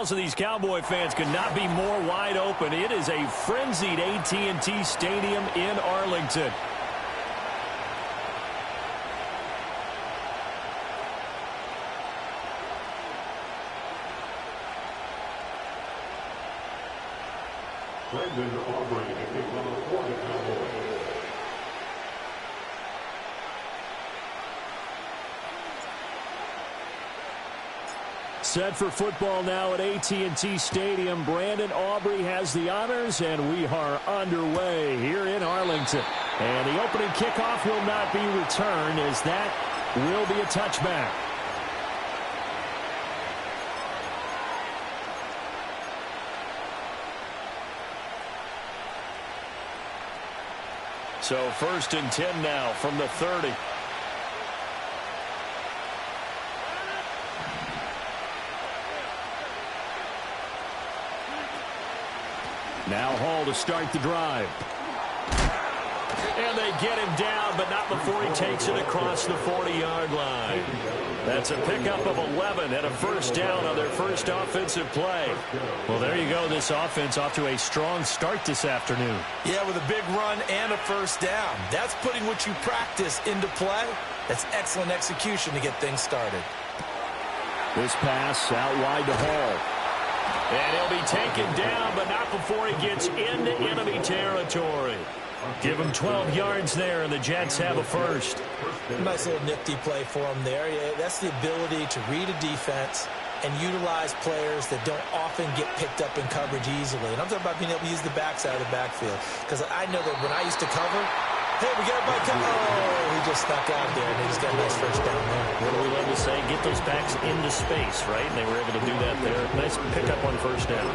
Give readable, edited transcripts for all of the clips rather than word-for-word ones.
So these Cowboy fans could not be more wide open. It is a frenzied AT&T Stadium in Arlington. Set for football now at AT&T Stadium. Brandon Aubrey has the honors, and we are underway here in Arlington. And the opening kickoff will not be returned, as that will be a touchback. So 1st and 10 now from the 30. Now Hall to start the drive. And they get him down, but not before he takes it across the 40-yard line. That's a pickup of 11 and a first down on their first offensive play. Well, there you go. This offense off to a strong start this afternoon. Yeah, with a big run and a first down. That's putting what you practice into play. That's excellent execution to get things started. This pass out wide to Hall. And he'll be taken down, but not before he gets into enemy territory. Give him 12 yards there, and the Jets have a first. Nice little nifty play for him there. Yeah, that's the ability to read a defense and utilize players that don't often get picked up in coverage easily. And I'm talking about being able to use the backside of the backfield. Because I know that when I used to cover, hey, we got everybody covered. Oh, he just stuck out there, and he just got a nice first down there. What do we love to say? Get those backs into space, right? And they were able to do that there. Nice pickup on first down.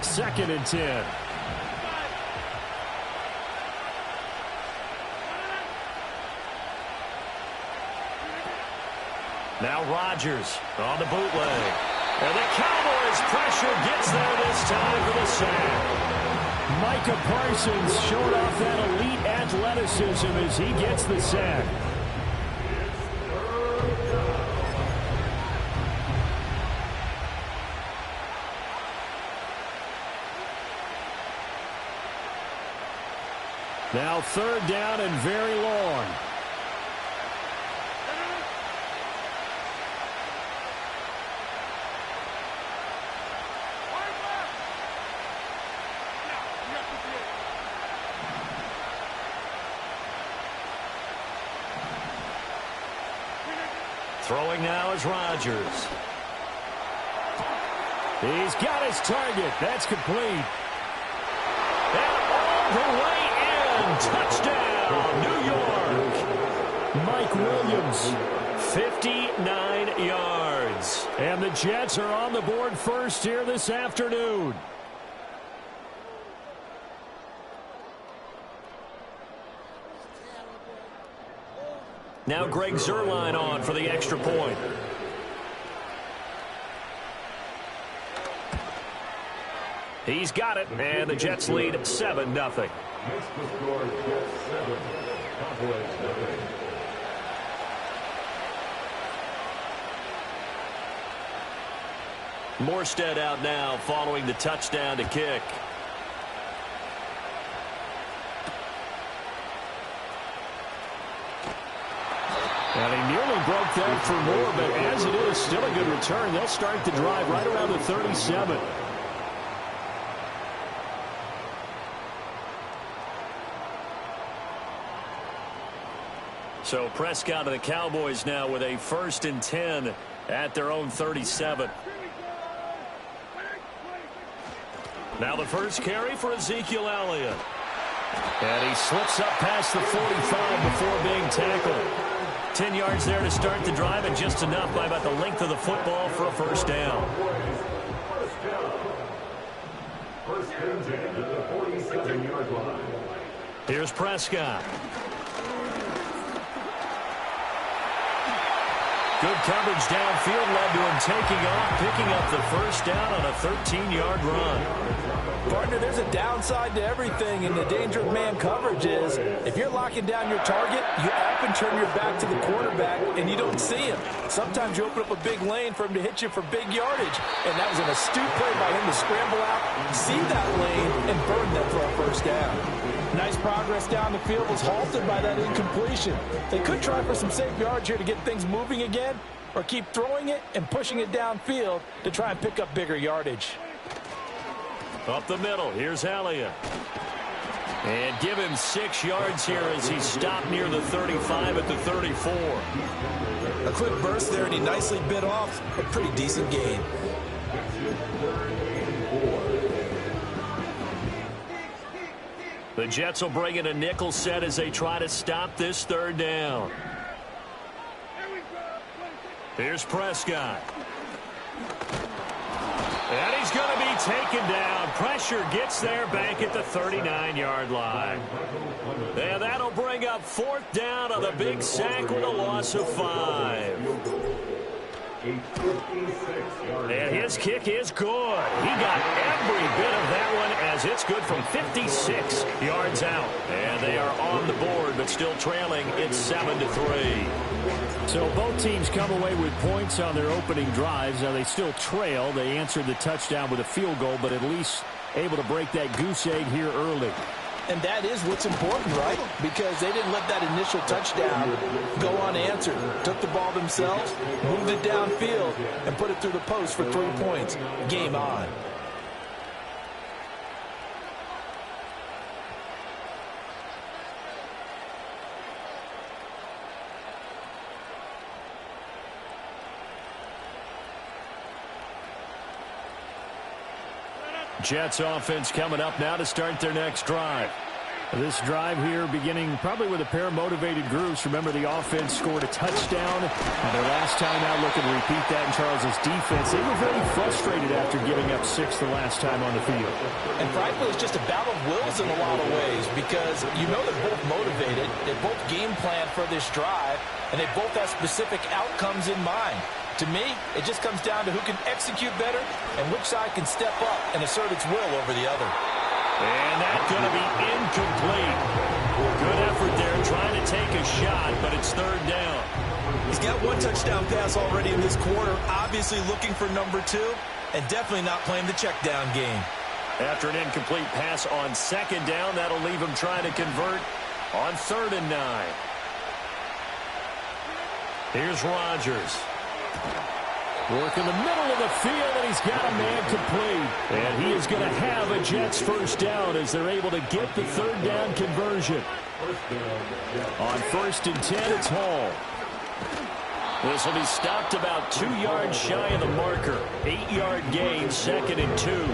Second and 10. Now Rodgers on the bootleg. And the Cowboys pressure gets there this time for the sack. Micah Parsons showed off that elite athleticism as he gets the sack. Now 3rd down and very long. Throwing now is Rodgers. He's got his target. That's complete. And all the way in. Touchdown, New York. Mike Williams, 59 yards. And the Jets are on the board first here this afternoon. Now Greg Zuerlein on for the extra point. He's got it, and the Jets lead 7-0. Morstead out now following the touchdown to kick. And he nearly broke that for more, but as it is, still a good return. They'll start the drive right around the 37. So Prescott and the Cowboys now with a 1st and 10 at their own 37. Now the first carry for Ezekiel Elliott. And he slips up past the 45 before being tackled. 10 yards there to start the drive, and just enough by about the length of the football for a first down. Here's Prescott. Good coverage downfield led to him taking off, picking up the first down on a 13-yard run. Partner, there's a downside to everything, and the danger of man coverage is if you're locking down your target, you often turn your back to the quarterback and you don't see him. Sometimes you open up a big lane for him to hit you for big yardage, and that was an astute play by him to scramble out, see that lane, and burn them for a first down. Nice progress down the field was halted by that incompletion. They could try for some safe yards here to get things moving again, or keep throwing it and pushing it downfield to try and pick up bigger yardage. Up the middle, here's Elliott. And give him 6 yards here as he stopped near the 35 at the 34. A quick burst there, and he nicely bit off a pretty decent gain. The Jets will bring in a nickel set as they try to stop this third down. Here's Prescott. And he's going to be taken down. Pressure gets there back at the 39-yard line. And that'll bring up 4th down on the big sack with a loss of 5. And his kick is good. He got every bit of that one as it's good from 56 yards out. And they are on the board, but still trailing. It's 7-3. So both teams come away with points on their opening drives. Now they still trail. They answered the touchdown with a field goal, but at least able to break that goose egg here early. And that is what's important, right? Because they didn't let that initial touchdown go unanswered. Took the ball themselves, moved it downfield, and put it through the post for 3 points. Game on. Jets offense coming up now to start their next drive. This drive here beginning probably with a pair of motivated groups. Remember, the offense scored a touchdown, and their last time out looking to repeat that in Charles' defense. They were very frustrated after giving up 6 the last time on the field. And frankly, it's just a battle of wills in a lot of ways because you know they're both motivated. They both game plan for this drive, and they both have specific outcomes in mind. To me, it just comes down to who can execute better and which side can step up and assert its will over the other. And that's going to be incomplete. Good effort there trying to take a shot, but it's 3rd down. He's got 1 touchdown pass already in this quarter, obviously looking for number 2, and definitely not playing the check down game. After an incomplete pass on 2nd down, that'll leave him trying to convert on 3rd and 9. Here's Rodgers. Work in the middle of the field, and he's got a man complete. And he is going to have a Jets first down as they're able to get the 3rd down conversion. On 1st and 10, it's Hall. This will be stopped about 2 yards shy of the marker. 8-yard gain, 2nd and 2.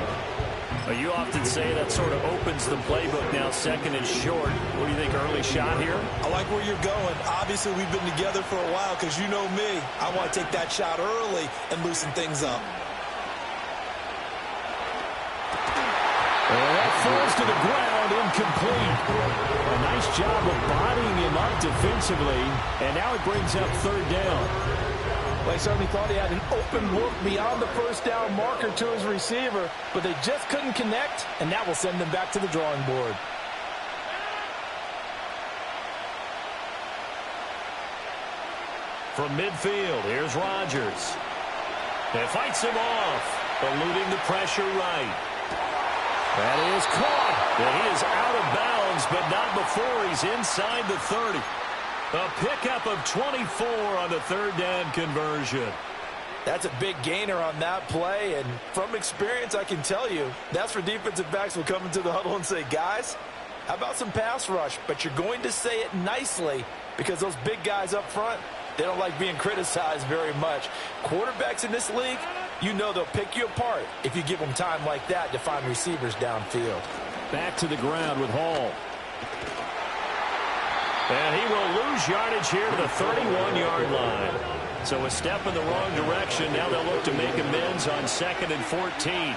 You often say that sort of opens the playbook now, 2nd and short. What do you think, early shot here? I like where you're going. Obviously, we've been together for a while because you know me. I want to take that shot early and loosen things up. And that falls to the ground, incomplete. A nice job of bodying him up defensively, and now it brings up 3rd down. Well, he certainly thought he had an open look beyond the first down marker to his receiver, but they just couldn't connect, and that will send them back to the drawing board. From midfield, here's Rodgers. And fights him off, eluding the pressure right. That is caught, and he is out of bounds, but not before he's inside the 30. A pickup of 24 on the 3rd down conversion. That's a big gainer on that play, and from experience, I can tell you, that's where defensive backs will come into the huddle and say, guys, how about some pass rush? But you're going to say it nicely because those big guys up front, they don't like being criticized very much. Quarterbacks in this league, you know they'll pick you apart if you give them time like that to find receivers downfield. Back to the ground with Hall. And he will lose yardage here to the 31-yard line. So a step in the wrong direction. Now they'll look to make amends on 2nd and 14.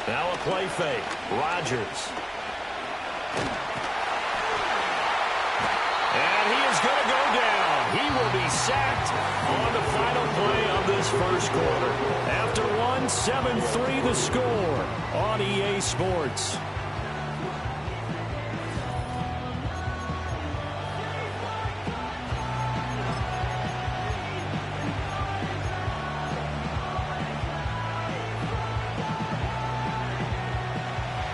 Now a play fake. Rodgers. He will be sacked on the final play of this first quarter. After one, 7-3 the score on EA Sports.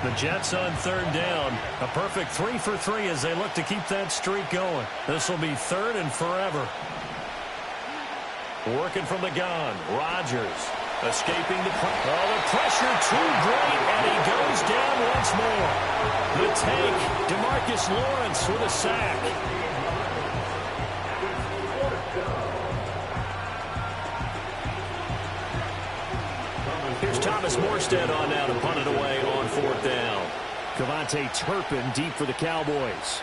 The Jets on third down. A perfect 3 for 3 as they look to keep that streak going. This will be third and forever. Working from the gun. Rodgers escaping the pressure. Oh, the pressure too great, and he goes down once more. The take, DeMarcus Lawrence with a sack. Here's Thomas Morstead on now to punt it away on fourth down. Kevontae Turpin deep for the Cowboys.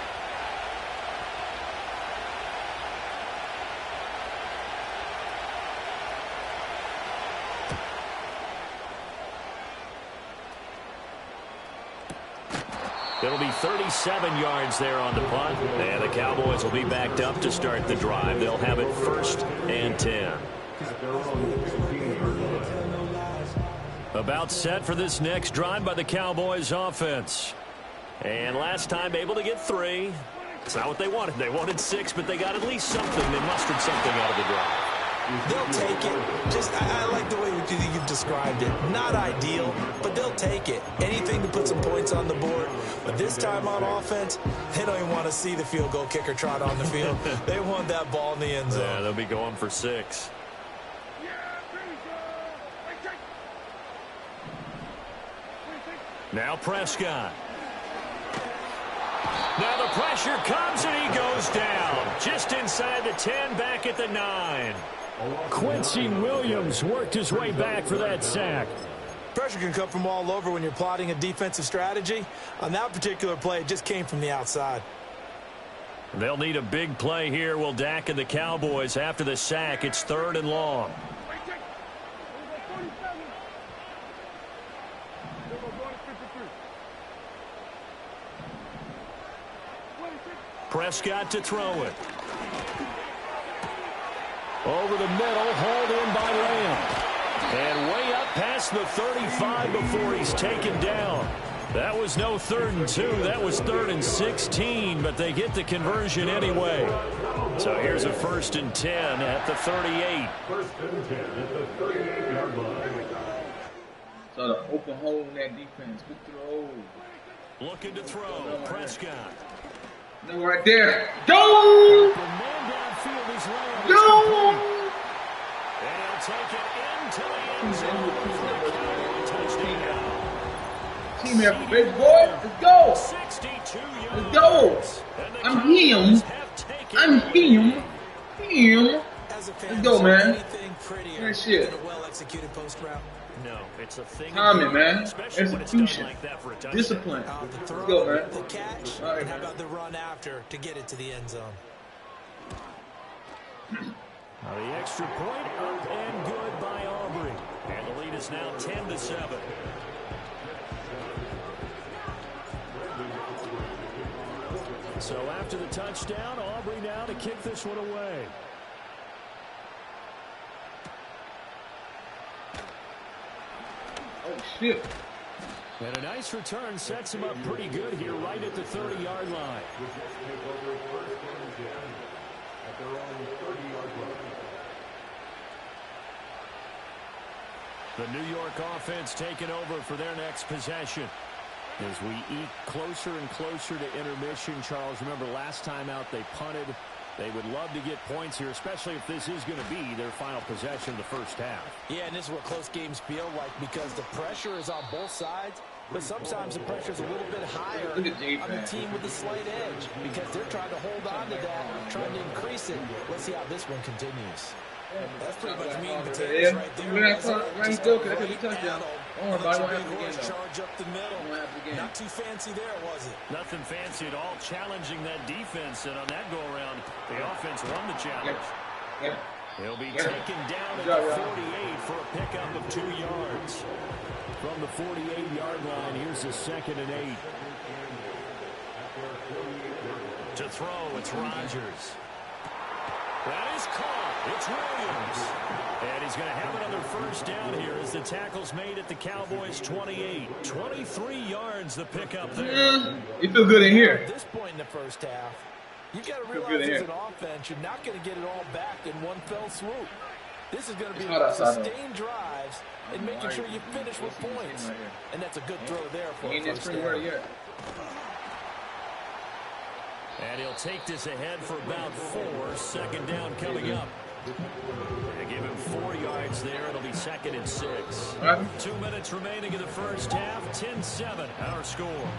It'll be 37 yards there on the punt. And the Cowboys will be backed up to start the drive. They'll have it first and 10. About set for this next drive by the Cowboys offense. And last time able to get 3. It's not what they wanted. They wanted 6, but they got at least something. They mustered something out of the drive. They'll take it. Just, I like the way you've described it. Not ideal, but they'll take it. Anything to put some points on the board. But this time on offense, they don't even want to see the field goal kicker trot on the field. They want that ball in the end zone. Yeah, they'll be going for 6. Now Prescott. Now the pressure comes and he goes down. Just inside the 10, back at the 9. Quincy Williams worked his way back for that sack. Pressure can come from all over when you're plotting a defensive strategy. On that particular play, it just came from the outside. They'll need a big play here. Will Dak and the Cowboys after the sack. It's third and long. Prescott to throw it. Over the middle, hauled in by Lamb. And way up past the 35 before he's taken down. That was no 3rd and 2. That was 3rd and 16, but they get the conversion anyway. So here's a 1st and 10 at the 38. First and 10 at the 38-yard line. So the open hole in that defense. Good throw. Looking to throw. Prescott. No, right there. Go! The man downfield is Lamb. Go! And he'll take it into the end zone for the Cowboy touchdown. Team effort, baby boy. Let's go. 62 Let's go. I'm him. I'm him. Him. Let's go, man. That shit. No, it's a thing. Timing, man. Especially when it's done like that for a touchdown. Discipline. The Let's go, throw, man. the catch, All right, and how man. about the run after to get it to the end zone? Now the extra point up and good by Aubrey. And the lead is now 10-7. So after the touchdown, Aubrey now to kick this one away. Oh, shit. And a nice return sets him up pretty good here right at the 30-yard line. The New York offense taking over for their next possession. As we eke closer and closer to intermission, Charles, remember last time out they punted. They would love to get points here, especially if this is going to be their final possession of the first half. Yeah, and this is what close games feel like because the pressure is on both sides, but sometimes the pressure is a little bit higher on the team with the slight edge because they're trying to hold on to that, trying to increase it. Let's see how this one continues. That's pretty much meat and potatoes right there. Just go, because that could be touchdown. Don't worry about it. Won't Let happen your big again, horse though. charge up the middle. Won't happen again. Not too fancy there, was it? Nothing fancy at all, challenging that defense, and on that go-around, the offense won the challenge. Yeah. He'll be taken down at the 48 for a pickup of 2 yards. From the 48-yard line, here's the 2nd and 8. To throw, it's Rodgers. That is caught. It's Williams. And he's going to have another first down here as the tackle's made at the Cowboys' 28. 23 yards the pickup there. You feel good in here. At this point in the first half, you've got to realize as an offense, you're not going to get it all back in one fell swoop. This is going to be about sustained drives and making sure you finish with points. And that's a good throw there for a first down. And he'll take this ahead for about 4. Second down coming up. They give him 4 yards there. It'll be 2nd and 6. 2 minutes remaining in the first half. 10-7, our score.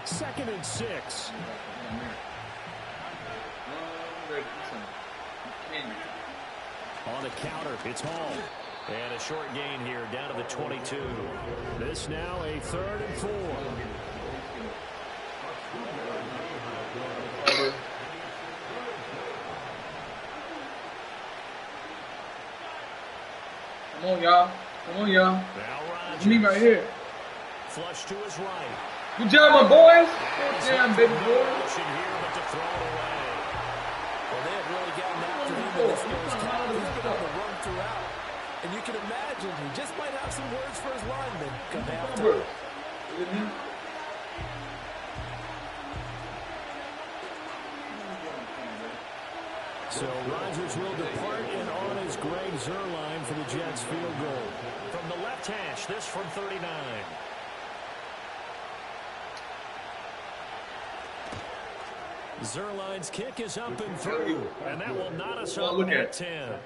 Second and 6. On the counter, it's Hall. And a short gain here down to the 22. This now a 3rd and 4. Come on, y'all. Come on, y'all. It's me right here. Flush to his right. Good job, my boys. Damn, baby boy. Here, but to throw it away. Well, they have really gotten after him in this first half. He's been on the run throughout. And you can imagine he just might have some words for his linemen come after. So Rodgers will depart, and on is Greg Zuerlein for the Jets field goal. From the left hash, this from 39. Zuerlein's kick is up and through, and that will knot us up at 10.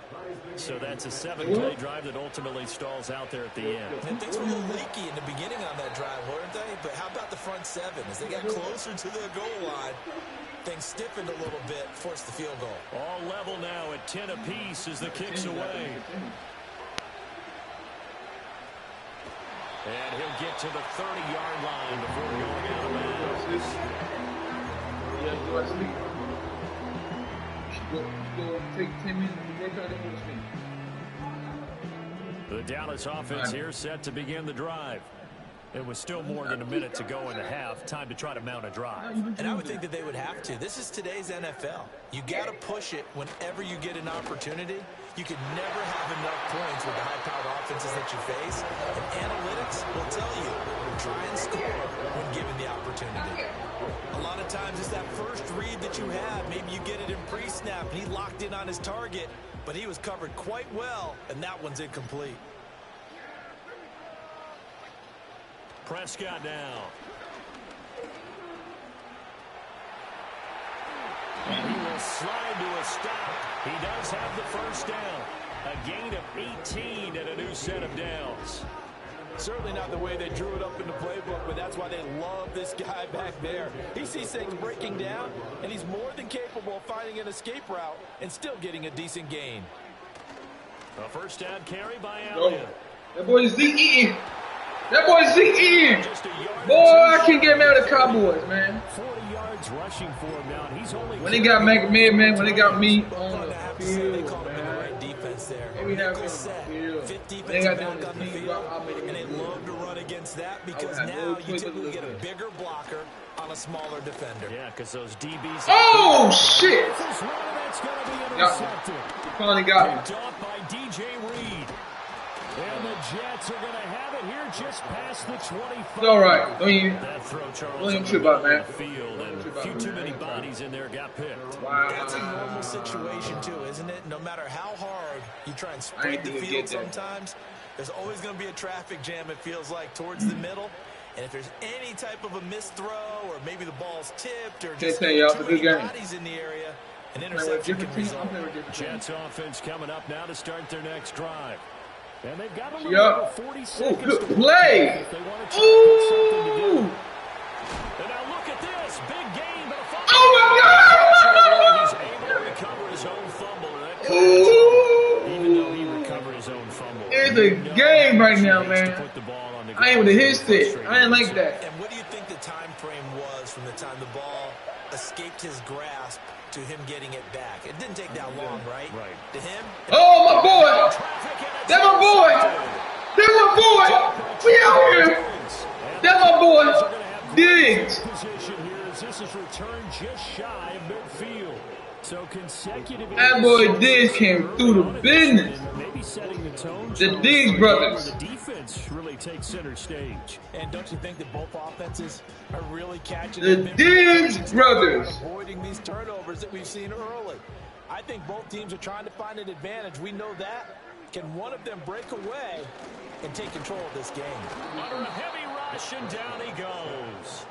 So that's a 7-play drive that ultimately stalls out there at the end. And things were a little leaky in the beginning on that drive, weren't they? But how about the front 7? As they got closer to the goal line, things stiffened a little bit, forced the field goal. All level now at 10 apiece as the kick's away. And he'll get to the 30-yard line before going out of bounds. Go to sleep. Go take 10 minutes and work out and go to sleep. The Dallas offense here set to begin the drive. It was still more than a minute to go in the half. Time to try to mount a drive. And I would think that they would have to. This is today's NFL. You got to push it whenever you get an opportunity. You can never have enough points with the high-powered offenses that you face. And analytics will tell you, try and score when given the opportunity. A lot of times it's that first read that you have. Maybe you get it in pre-snap and he locked in on his target, but he was covered quite well, and that one's incomplete. Prescott now. And he will slide to a stop. He does have the first down. A gain of 18 and a new set of downs. Certainly not the way they drew it up in the playbook, but that's why they love this guy back there. He sees things breaking down, and he's more than capable of finding an escape route and still getting a decent gain. A first down carry by Allen. That boy is Zeke eating. That boy's Zeke eating. Boy, I can't get mad at the Cowboys, man. 40 yards rushing for him now. He's only when they got Mack Med, man, when they got me on the field, they call him in the right defense there. We have nickel set, fifth defensive back on the field, and they love to run against that because now you typically get a bigger blocker on a smaller defender. Yeah, because those DBs. Oh, shit! That's going to be intercepted. He finally got me. Picked off by DJ Reed. And the Jets are going to have it here just past the 25. It's all right. Don't even trip out, man. Field and a few too many bodies in there got picked. Wow. That's a normal situation, too, isn't it? No matter how hard you try and spread the field sometimes, there's always going to be a traffic jam, it feels like, towards the middle. And if there's any type of a missed throw or maybe the ball's tipped or just too many bodies in the area, an interception can result. Jets offense coming up now to start their next drive. And they've got a little over 40 seconds good to play. If they want to put something together. And now look at this. Big game. But a fumble. Oh, my God. He's able to recover his own fumble. Even though he recovered his own fumble. It's a game right now, man. I ain't with a hit stick. I ain't like that. And what do you think the time frame was from the time the ball escaped his grasp to him getting it back? It didn't take that long, right? Right. To him? Oh, my boy. That's my boy. That's my boy. We out here. That my boy, Diggs. This is returned just shy of midfield. So consecutive. That boy Diggs came through the business. Maybe setting the tone. The Diggs brothers. The defense really takes center stage. And don't you think that both offenses are really catching the Diggs brothers, avoiding these turnovers that we've seen early? I think both teams are trying to find an advantage. We know that. Can one of them break away and take control of this game? Under a heavy rush, and down he goes.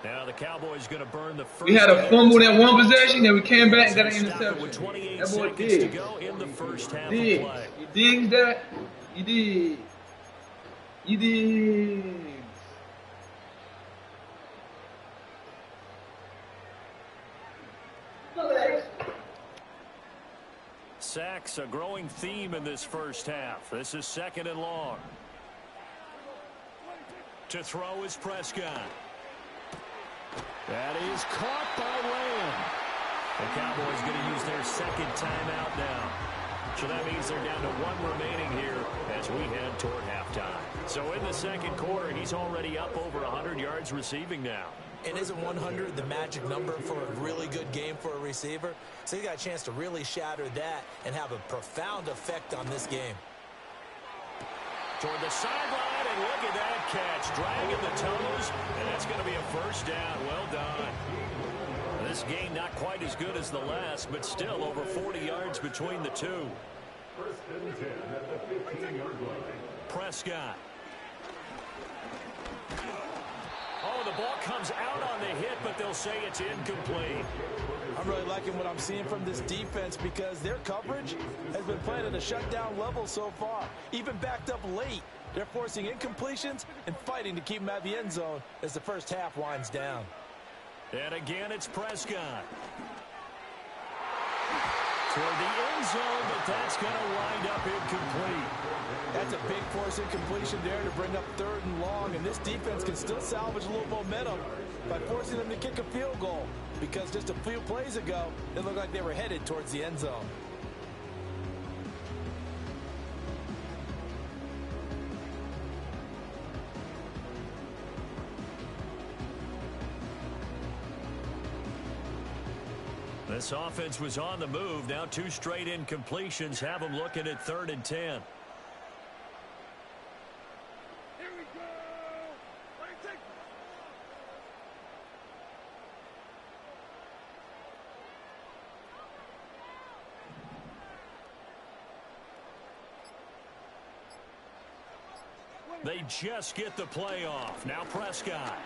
Now the Cowboys going to burn the first. We had a fumble that one possession, then we came back and got an interception. That boy Diggs. To go in the first half Diggs. of play. You Diggs that? You did. You did. Sacks, a growing theme in this first half. This is 2nd and long. To throw is Prescott. That is caught by Lamb. The Cowboys going to use their second timeout now. So that means they're down to 1 remaining here as we head toward halftime. So in the second quarter, he's already up over 100 yards receiving now. And isn't 100 the magic number for a really good game for a receiver? So he got a chance to really shatter that and have a profound effect on this game. Toward the sideline, and look at that catch. Dragging the toes, and that's going to be a first down. Well done. This game not quite as good as the last, but still over 40 yards between the two. 1st and 10 at the 15-yard line. Prescott. Oh, the ball comes out on the hit, but they'll say it's incomplete. I'm really liking what I'm seeing from this defense because their coverage has been playing at a shutdown level so far. Even backed up late, they're forcing incompletions and fighting to keep them at the end zone as the first half winds down. And again, it's Prescott. Toward the end zone, but that's going to wind up incomplete. That's a big force incompletion there to bring up 3rd and long, and this defense can still salvage a little momentum by forcing them to kick a field goal because just a few plays ago, it looked like they were headed towards the end zone. This offense was on the move. Now 2 straight incompletions have them looking at 3rd and 10. They just get the play off. Now Prescott.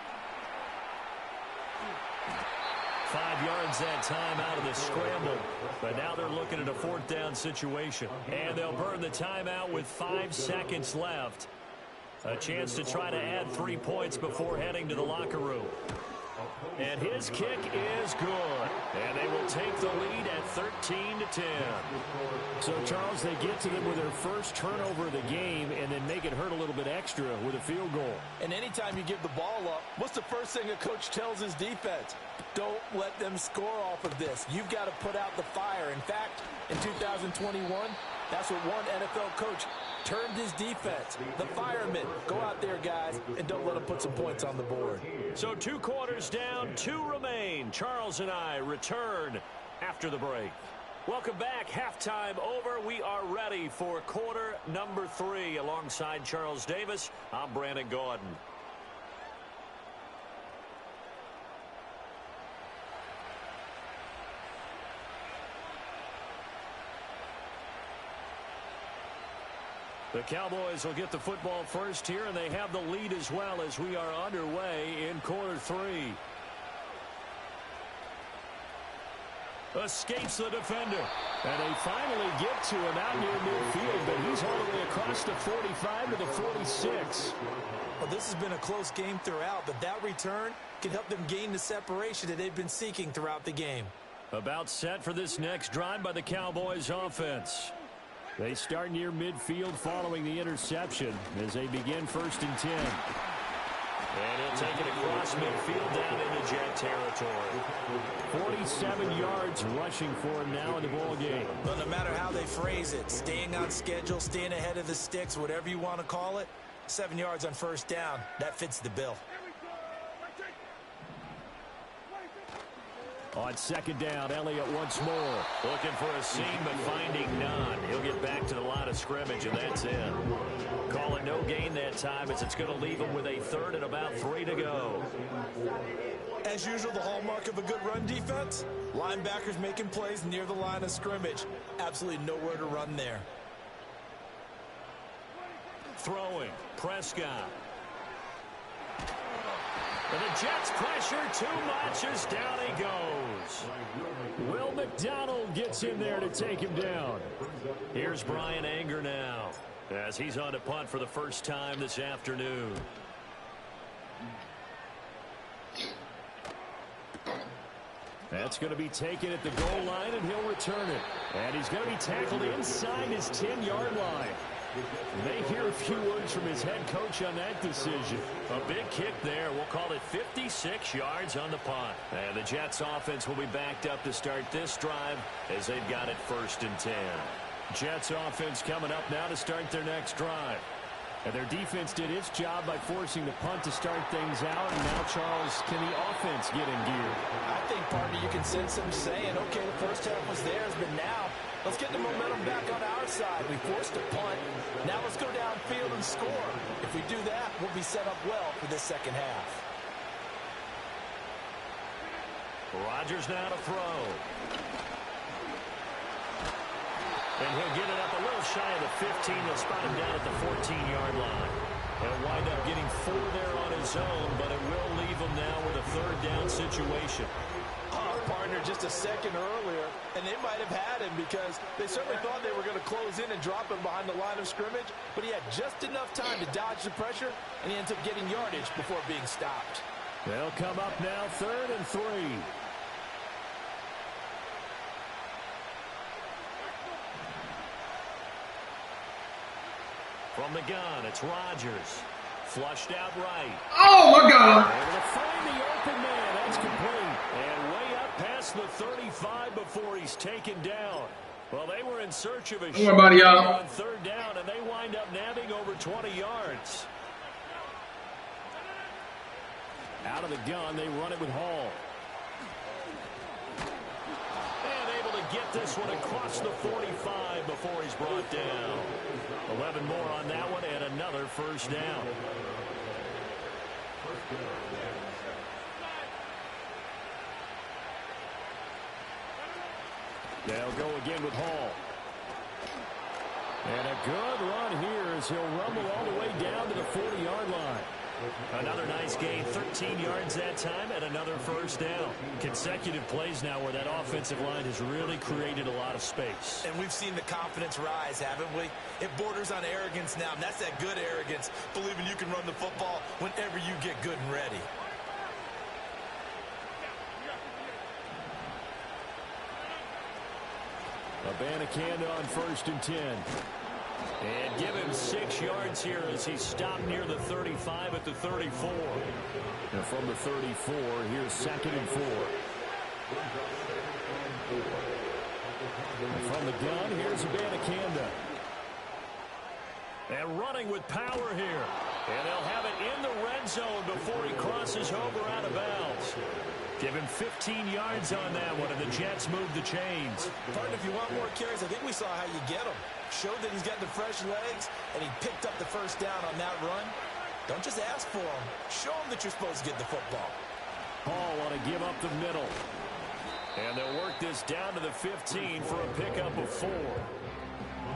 5 yards that time out of the scramble. But now they're looking at a 4th down situation. And they'll burn the timeout with 5 seconds left. A chance to try to add 3 points before heading to the locker room. And his kick is good. And they will take the lead at 13-10. So, Charles, they get to them with their first turnover of the game and then make it hurt a little bit extra with a field goal. And anytime you give the ball up, what's the first thing a coach tells his defense? Don't let them score off of this. You've got to put out the fire. In fact, in 2021, that's what one NFL coach termed his defense. The firemen. Go out there, guys, and don't let them put some points on the board. So 2 quarters down, 2 remain. Charles and I return after the break. Welcome back. Halftime over. We are ready for quarter number 3. Alongside Charles Davis, I'm Brandon Gordon. The Cowboys will get the football first here, and they have the lead as well as we are underway in quarter 3. Escapes the defender. And they finally get to him out near midfield, but he's all the way across the 45 to the 46. Well, this has been a close game throughout, but that return can help them gain the separation that they've been seeking throughout the game. About set for this next drive by the Cowboys offense. They start near midfield following the interception as they begin 1st and 10. And he'll take it across midfield down into jet territory. 47 yards rushing for him now in the ball game. But no matter how they phrase it, staying on schedule, staying ahead of the sticks, whatever you want to call it, 7 yards on first down. That fits the bill. On second down, Elliott once more. Looking for a seam, but finding none. He'll get back to the line of scrimmage, and that's it. Call it no gain that time, as it's going to leave him with a third and about 3 to go. As usual, the hallmark of a good run defense, linebackers making plays near the line of scrimmage. Absolutely nowhere to run there. Throwing, Prescott. And the Jets pressure too much as down he goes. Will McDonald gets in there to take him down. Here's Brian Anger now, as he's on to punt for the first time this afternoon. That's going to be taken at the goal line, and he'll return it. And he's going to be tackled inside his 10-yard line. May hear a few words from his head coach on that decision. A big kick there. We'll call it 56 yards on the punt. And the Jets offense will be backed up to start this drive as they've got it 1st and 10. Jets offense coming up now to start their next drive. And their defense did its job by forcing the punt to start things out. And now, Charles, can the offense get in gear? I think, partner, you can sense them saying, okay, the first half was theirs, but now let's get the momentum back on our side. We forced a punt. Now let's go downfield and score. If we do that, we'll be set up well for this second half. Rodgers now to throw. And he'll get it up a little shy of the 15. They'll spot him down at the 14-yard line. He'll wind up getting 4 there on his own, but it will leave him now with a 3rd down situation. Partner, just a second earlier, and they might have had him because they certainly thought they were going to close in and drop him behind the line of scrimmage, but he had just enough time to dodge the pressure, and he ends up getting yardage before being stopped. They'll come up now 3rd and 3. From the gun, it's Rodgers. Flushed out right. Oh, my God. Able to find the open man. That's complete. And way up past the 35 before he's taken down. Well, they were in search of a shot on 3rd down, and they wind up nabbing over 20 yards. Out of the gun, they run it with Hall. And able to get this one across the 45 before he's brought down. 11 more on that one, and another 1st down. They'll go again with Hall. And a good run here as he'll rumble all the way down to the 40-yard line. Another nice gain, 13 yards that time, and another 1st down. Consecutive plays now where that offensive line has really created a lot of space. And we've seen the confidence rise, haven't we? It borders on arrogance now, and that's that good arrogance, believing you can run the football whenever you get good and ready. Abanikanda on 1st and 10. And give him 6 yards here as he's stopped near the 35 at the 34. And from the 34, here's 2nd and 4. And from the gun, here's Abanikanda. And running with power here. And they'll have it in the red zone before he crosses over out of bounds. Give him 15 yards on that one, and the Jets move the chains. Partner, if you want more carries, I think we saw how you get them. Showed that he's got the fresh legs, and he picked up the 1st down on that run. Don't just ask for him. Show him that you're supposed to get the football. Hall want to give up the middle. And they'll work this down to the 15 for a pickup of 4.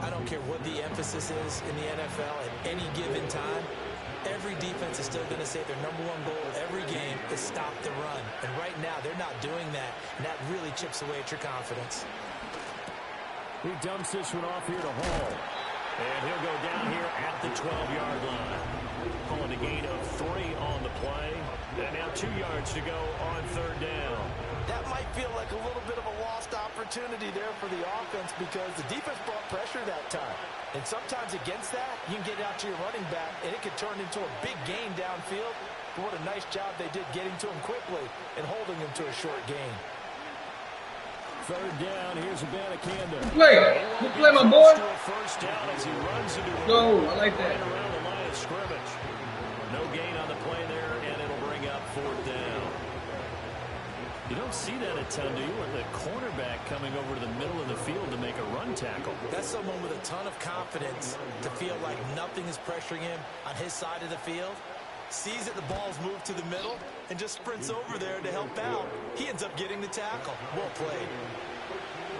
I don't care what the emphasis is in the NFL at any given time. Every defense is still going to say their #1 goal every game is stop the run. And right now, they're not doing that. And that really chips away at your confidence. He dumps this one off here to Hall. And he'll go down here at the 12-yard line. Calling a gain of 3 on the play. And now 2 yards to go on 3rd down. That might feel like a little bit of a lost opportunity there for the offense because the defense brought pressure that time. And sometimes against that, you can get out to your running back, and it could turn into a big gain downfield. But what a nice job they did getting to him quickly and holding him to a short gain. 3rd down, here's Play my boy. First down as he runs into Go, I like that. right around the line of scrimmage. No gain on the play there, and it'll bring up 4th down. You don't see that a ton, do you? With the cornerback coming over to the middle of the field to make a run tackle. That's someone with a ton of confidence to feel like nothing is pressuring him on his side of the field. Sees that the ball's moved to the middle and just sprints over there to help out. He ends up getting the tackle. Well played.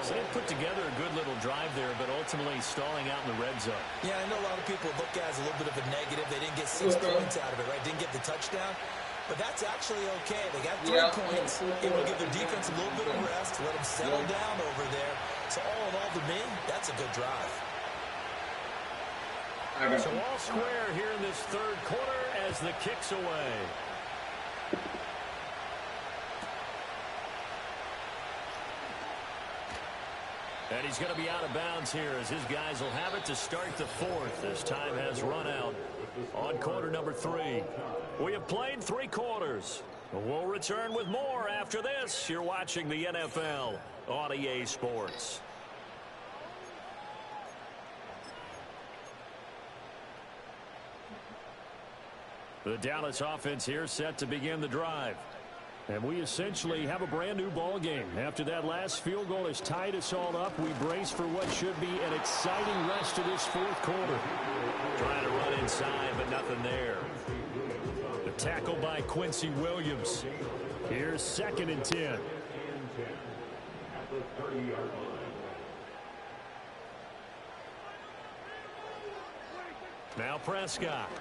So they put together a good little drive there, but ultimately stalling out in the red zone. Yeah, I know a lot of people look at it as a little bit of a negative. They didn't get 6 points out of it, right? Didn't get the touchdown. But that's actually okay. They got 3 points. It will give their defense a little bit of rest, let them settle down over there. So all in all, to me, that's a good drive. So all square here in this 3rd quarter as the kick's away. And he's going to be out of bounds here as his guys will have it to start the 4th as time has run out on quarter number 3. We have played 3 quarters. We'll return with more after this. You're watching the NFL on EA Sports. The Dallas offense here set to begin the drive. And we essentially have a brand new ball game. After that last field goal has tied us all up, we brace for what should be an exciting rest of this 4th quarter. Trying to run inside, but nothing there. The tackle by Quincy Williams. Here's 2nd and 10. Now Prescott.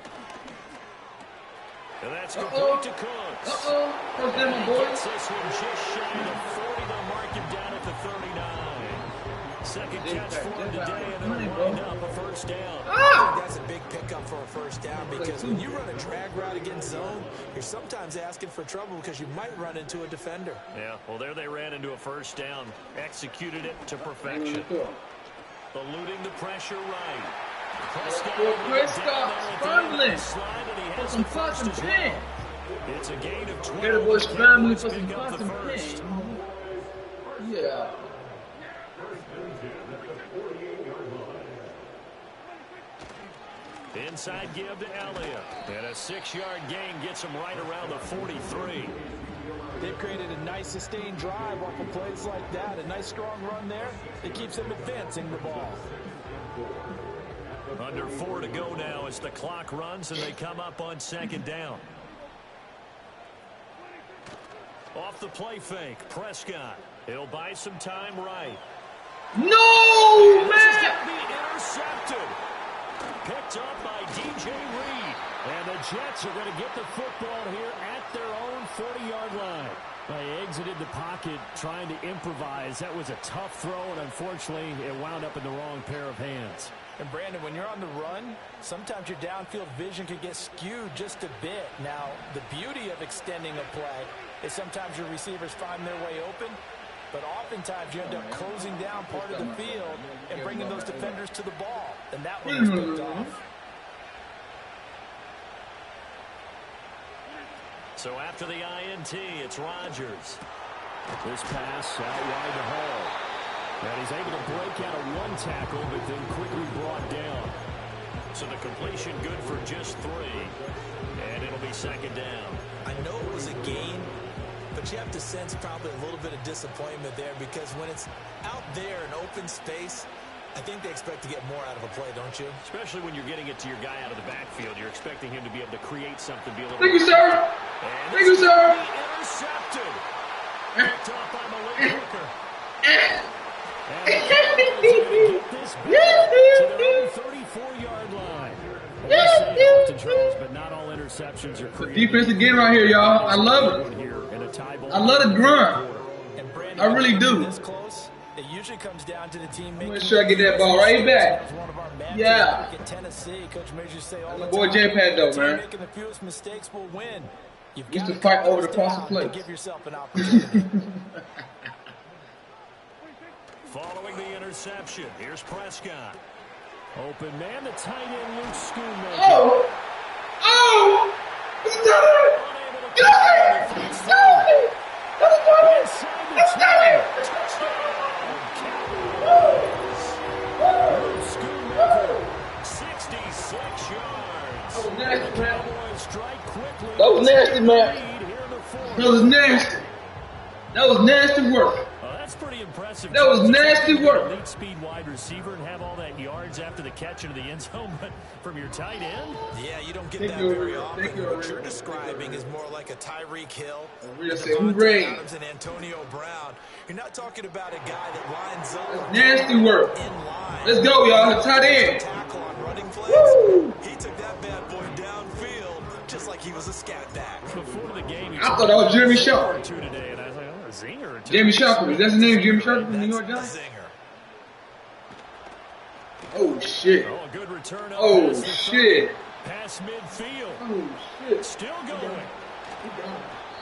And that's complete to Cooks. First down, my boy. Gets this one just shy of 40. They'll mark him down at the 39. Second catch for him today, and they'll wind up a 1st down. I think that's a big pickup for a 1st down because when you run a drag route against zone, you're sometimes asking for trouble because you might run into a defender. Yeah, well, there they ran into a 1st down. Executed it to perfection. Eluding the pressure right. Prescott scrambling for some fucking pin. It's a gain of 12. Get a boy scrambling for some fucking pin. Yeah. Inside give to Elliott. And a 6-yard gain gets him right around the 43. They've created a nice sustained drive off of plays like that. A nice strong run there. It keeps them advancing the ball. Under 4 to go now as the clock runs and they come up on 2nd down. Off the play fake, Prescott. He'll buy some time right. No, and man! This is going to be intercepted. Picked up by DJ Reed. And the Jets are going to get the football here at their own 40-yard line. They exited the pocket trying to improvise. That was a tough throw, and unfortunately, it wound up in the wrong pair of hands. And Brandon, when you're on the run, sometimes your downfield vision can get skewed just a bit. Now, the beauty of extending a play is sometimes your receivers find their way open, but oftentimes you end up closing down part of the field and bringing those defenders to the ball. And that one was picked off. So after the INT, it's Rodgers. This pass out wide to Hall. And he's able to break out of 1 tackle, but then quickly brought down. So the completion good for just 3. And it'll be 2nd down. I know it was a gain, but you have to sense probably a little bit of disappointment there because when it's out there in open space, I think they expect to get more out of a play, don't you? Especially when you're getting it to your guy out of the backfield. You're expecting him to be able to create something, be a little... Thank you, sir. Thank you, sir. Intercepted. Picked up by Malik Hooker. And the get this back to their own 34-yard line. We say it often, Charles, but not all interceptions are created. Defense again right here, y'all. I love it. I love the grunt. I really do. This close, it usually comes down to the team making. Make sure I get that ball right back. Yeah. At Tennessee, Coach Major say all My the boy time, J-Pad though, the team man. making the fewest mistakes will win. You've Used got to fight over the close cross down the plate. to give yourself an opportunity. Following the interception, here's Prescott. Open man, the tight end, Luke Schoonmaker. Oh! Oh! He's done it! Get it! He's done it! Let's do it! Luke Schoonmaker, 66 yards. That was nasty, man. Cowboys strike quickly. That was nasty, man. Lead here in the fourth. That was nasty. That was nasty work. That's pretty impressive. That was nasty work. Elite speed wide receiver and have all that yards after the catch into the end zone, but from your tight end? Yeah, you don't get that very often. What you're describing is more like a Tyreek Hill, Devontae Adams, and Antonio Brown. You're not talking about a guy that lines up. Nasty work. In line. Let's go, y'all. Tight end. Tackle on running plays. Woo! He took that bad boy downfield just like he was a scat back. Before the game, I thought that was Jeremy Shaw. Today, and I was like, oh, a zinger or two. Jamie Sharper. Is that his name? Jamie Sharper from the New York Giants? Oh, shit. Oh, a good return. Oh, shit. Pass midfield. Oh, shit. Still going.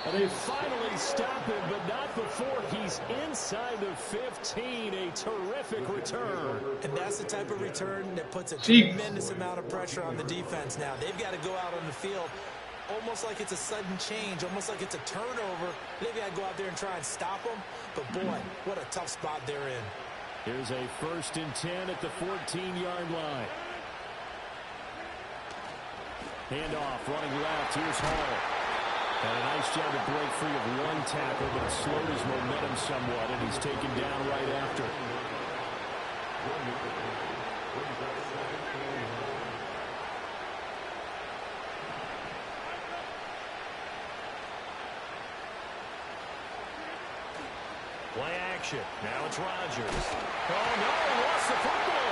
And they finally stop him, but not before he's inside the 15. A terrific return. And that's the type of return that puts a tremendous amount of pressure on the defense now. They've got to go out on the field almost like it's a sudden change, almost like it's a turnover. They've got to go out there and try and stop them. But, boy, what a tough spot they're in. Here's a 1st and 10 at the 14-yard line. Handoff, running left. Here's Hall. And a nice job to break free of one tackle, but it slowed his momentum somewhat, and he's taken down right after. Play action. Now it's Rodgers. Oh, no, lost the football.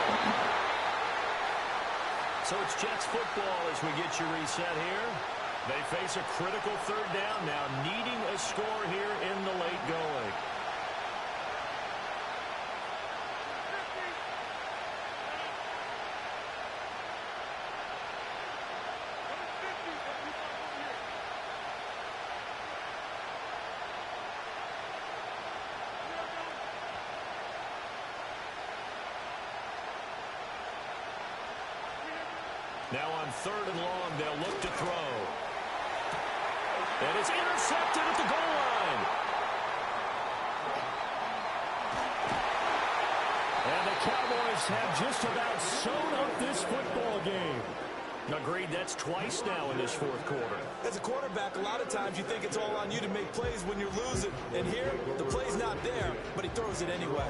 So it's Jets football as we get you reset here. They face a critical 3rd down now, needing a score here in the late going. Now on 3rd and long, they'll look to throw. And it's intercepted at the goal line. And the Cowboys have just about sewn up this football game. Agreed, that's twice now in this 4th quarter. As a quarterback, a lot of times you think it's all on you to make plays when you're losing. And here, the play's not there, but he throws it anyway.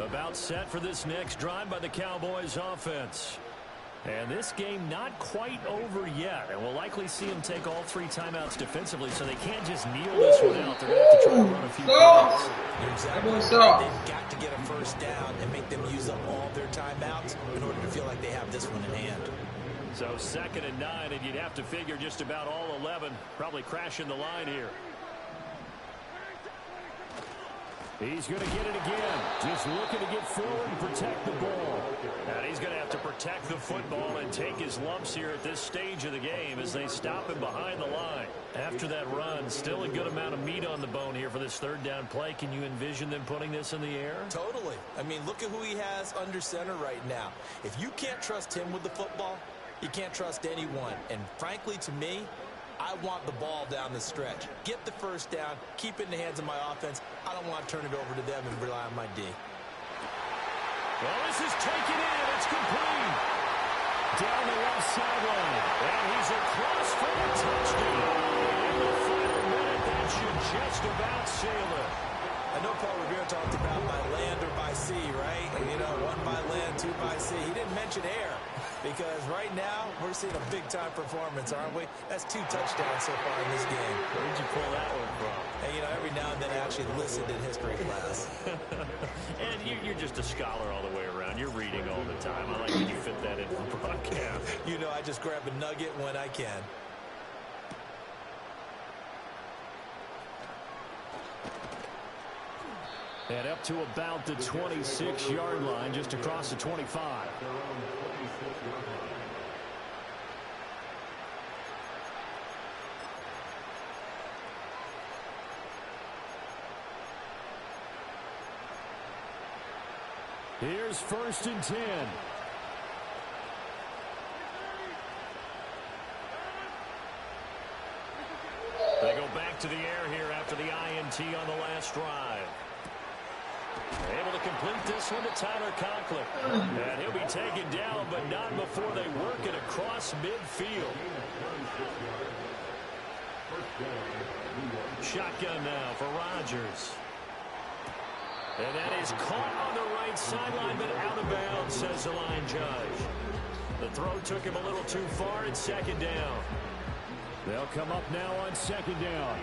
About set for this next drive by the Cowboys offense. And this game not quite over yet. And we'll likely see them take all 3 timeouts defensively, so they can't just kneel this one out. They're going to have to try to run a few plays. Exactly. They've got to get a 1st down and make them use up all their timeouts in order to feel like they have this one in hand. So 2nd and 9, and you'd have to figure just about all 11 probably crashing the line here. He's going to get it again. Just looking to get forward and protect the ball. And he's going to have to protect the football and take his lumps here at this stage of the game as they stop him behind the line. After that run, still a good amount of meat on the bone here for this 3rd down play. Can you envision them putting this in the air? Totally. I mean, look at who he has under center right now. If you can't trust him with the football, you can't trust anyone. And frankly, to me, I want the ball down the stretch. Get the 1st down, keep it in the hands of my offense. I don't want to turn it over to them and rely on my D. Well, this is taken in. It's complete. Down the left sideline. And he's across for a touchdown. In the final minute, that should just about seal it. I know Paul Revere talked about by land or by sea, right? And, you know, 1 by land, 2 by sea. He didn't mention air because right now we're seeing a big-time performance, aren't we? That's 2 touchdowns so far in this game. Where'd you pull that one from? And, you know, every now and then I actually listened in history class. And you're just a scholar all the way around. You're reading all the time. I like that you fit that in for broadcast. You know, I just grab a nugget when I can. And up to about the 26-yard line, just across the 25. Here's 1st and 10. They go back to the air here after the INT on the last drive. Able to complete this one to Tyler Conklin. And he'll be taken down, but not before they work it across midfield. Shotgun now for Rodgers. And that is caught on the right sideline, but out of bounds, says the line judge. The throw took him a little too far. It's second down. They'll come up now on second down.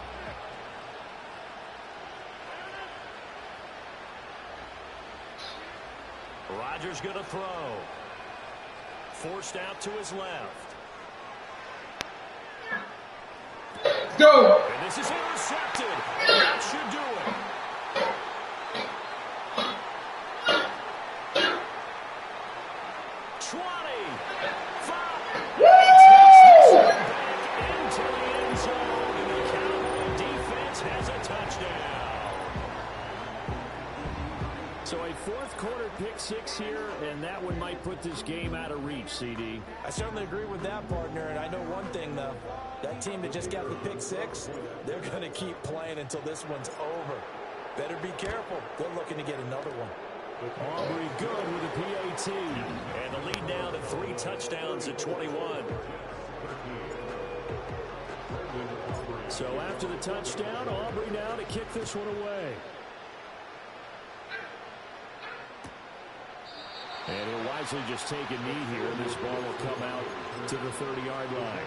Rodgers going to throw. Forced out to his left. Go! And this is intercepted. That should do it. 20. 5. Into the end zone. And the Cowboy defense has a touchdown. So a fourth quarter pick six here, and that one might put this game out of reach, CD. I certainly agree with that, partner, and I know one thing, though. That team that just got the pick six, they're going to keep playing until this one's over. Better be careful. They're looking to get another one. Aubrey good with a PAT. And the lead down to 3 touchdowns at 21. So after the touchdown, Aubrey now to kick this one away. And he'll wisely just take a knee here, and this ball will come out to the 30-yard line.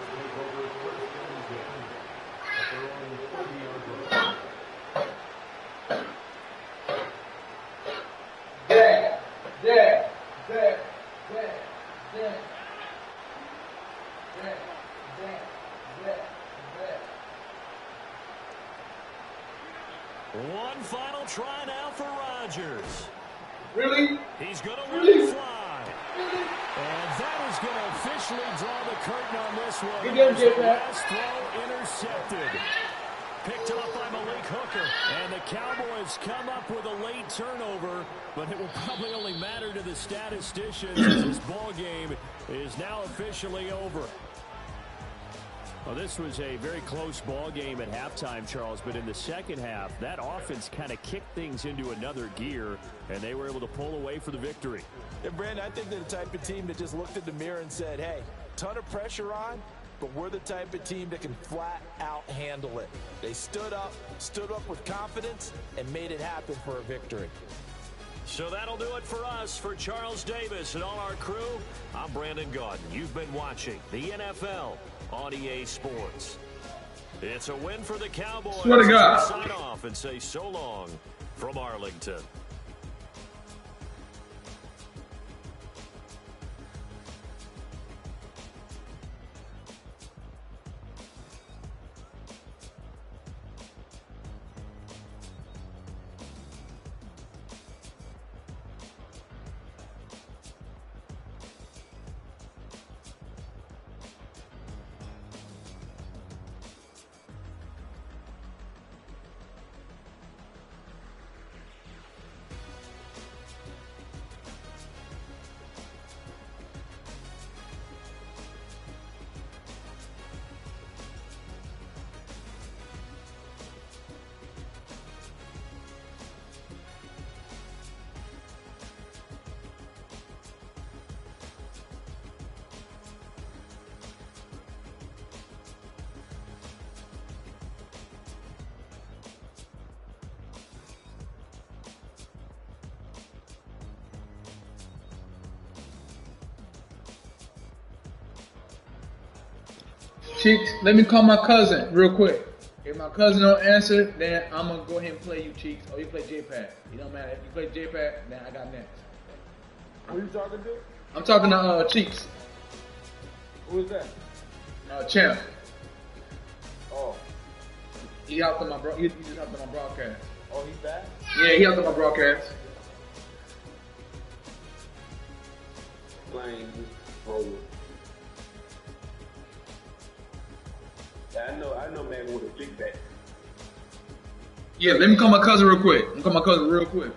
One final try now for Rodgers. Really? He's going to let it fly. And that is going to officially draw the curtain on this one. He didn't get that. Last throw intercepted. Picked up by Malik Hooker. And the Cowboys come up with a late turnover, but it will probably only matter to the statisticians as this ball game is now officially over. Well, this was a very close ball game at halftime, Charles, but in the second half, that offense kind of kicked things into another gear, and they were able to pull away for the victory. And, Brandon, I think they're the type of team that just looked in the mirror and said, hey, ton of pressure on, but we're the type of team that can flat out handle it. They stood up with confidence, and made it happen for a victory. So that'll do it for us. For Charles Davis and all our crew, I'm Brandon Gaudin. You've been watching the NFL on EA Sports. It's a win for the Cowboys. Swear to God. Sign off and say so long from Arlington. Cheeks, let me call my cousin real quick. If my cousin don't answer, then I'm going to go ahead and play you, Cheeks. Or you play J-Pad. It don't matter. If you play J-Pad, then I got next. Who you talking to? I'm talking to Cheeks. Who is that? Champ. Oh. He hopped on my he just hopped on my broadcast. Oh, he's back? Yeah, he hopped on my broadcast. Playing forward. Yeah, I know man with a big back. Yeah, let me call my cousin real quick.